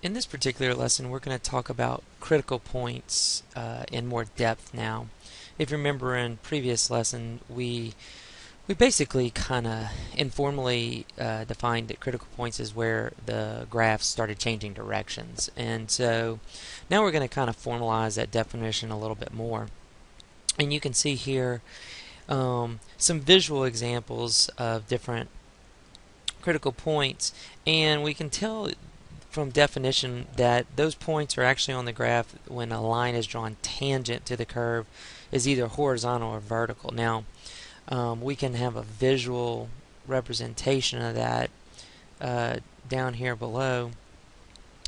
In this particular lesson, we're going to talk about critical points in more depth now. If you remember in previous lesson, we basically kind of informally defined that critical points is where the graph started changing directions. And so now we're going to kind of formalize that definition a little bit more. And you can see here some visual examples of different critical points, and we can tell from definition that those points are actually on the graph when a line is drawn tangent to the curve is either horizontal or vertical. Now we can have a visual representation of that down here below,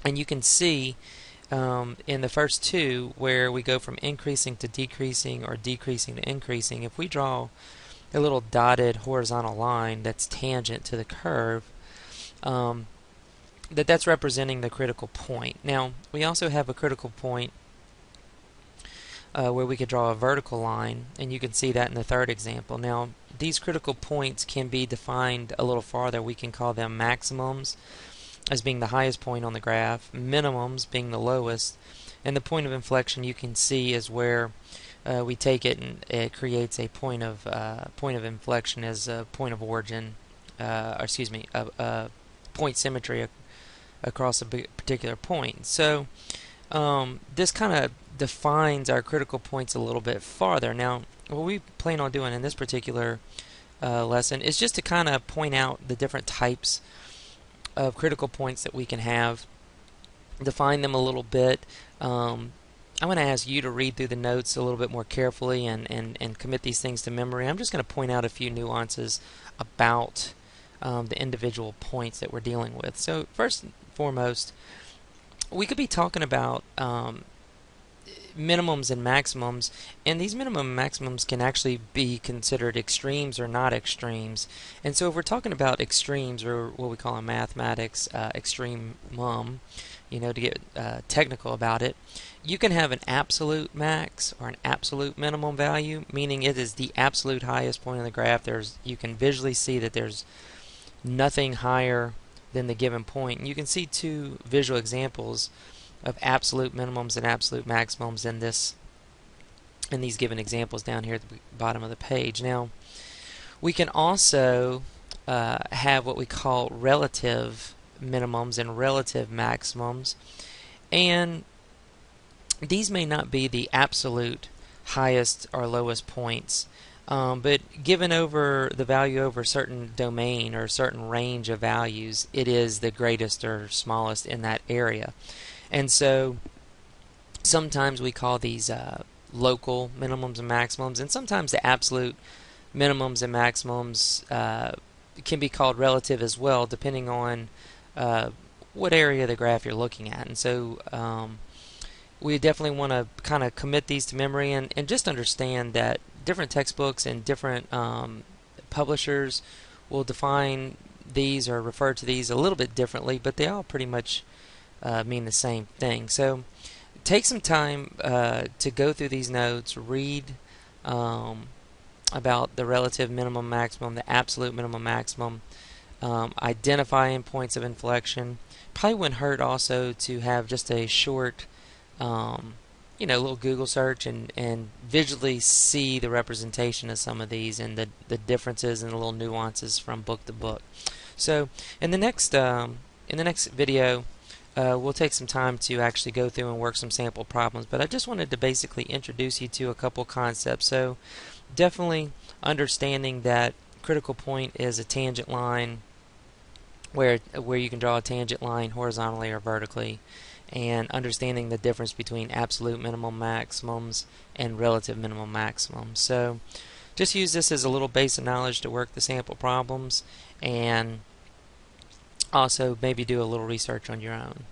and you can see in the first two where we go from increasing to decreasing or decreasing to increasing. If we draw a little dotted horizontal line that's tangent to the curve, that's representing the critical point. Now we also have a critical point where we could draw a vertical line, and you can see that in the third example. Now these critical points can be defined a little farther. We can call them maximums as being the highest point on the graph, minimums being the lowest, and the point of inflection you can see is where we take it and it creates a point of inflection as a point of origin, or excuse me, a point symmetry across a particular point. So this kind of defines our critical points a little bit farther. Now, what we plan on doing in this particular lesson is just to kind of point out the different types of critical points that we can have, define them a little bit. I'm going to ask you to read through the notes a little bit more carefully and commit these things to memory. I'm just going to point out a few nuances about the individual points that we're dealing with. So first and foremost, we could be talking about minimums and maximums, and these minimum and maximums can actually be considered extremes or not extremes. And so if we're talking about extremes, or what we call in mathematics extremum, to get technical about it, you can have an absolute max or an absolute minimum value, meaning it is the absolute highest point on the graph. You can visually see that there's nothing higher than the given point. And you can see two visual examples of absolute minimums and absolute maximums in these given examples down here at the bottom of the page. Now, we can also have what we call relative minimums and relative maximums, and these may not be the absolute highest or lowest points, but given over the value over a certain domain or a certain range of values, it is the greatest or smallest in that area. And so sometimes we call these local minimums and maximums, and sometimes the absolute minimums and maximums can be called relative as well, depending on what area of the graph you're looking at. And so we definitely want to kind of commit these to memory and just understand that different textbooks and different publishers will define these or refer to these a little bit differently, but they all pretty much mean the same thing. So take some time to go through these notes, read about the relative minimum maximum, the absolute minimum maximum, identifying points of inflection. Probably wouldn't hurt also to have just a short little Google search and visually see the representation of some of these and the differences and the little nuances from book to book. So in the next video, we'll take some time to actually go through and work some sample problems, but I just wanted to basically introduce you to a couple concepts. So definitely understanding that critical point is a tangent line where you can draw a tangent line horizontally or vertically, and understanding the difference between absolute minimum maximums and relative minimum maximums. So just use this as a little base of knowledge to work the sample problems, and also maybe do a little research on your own.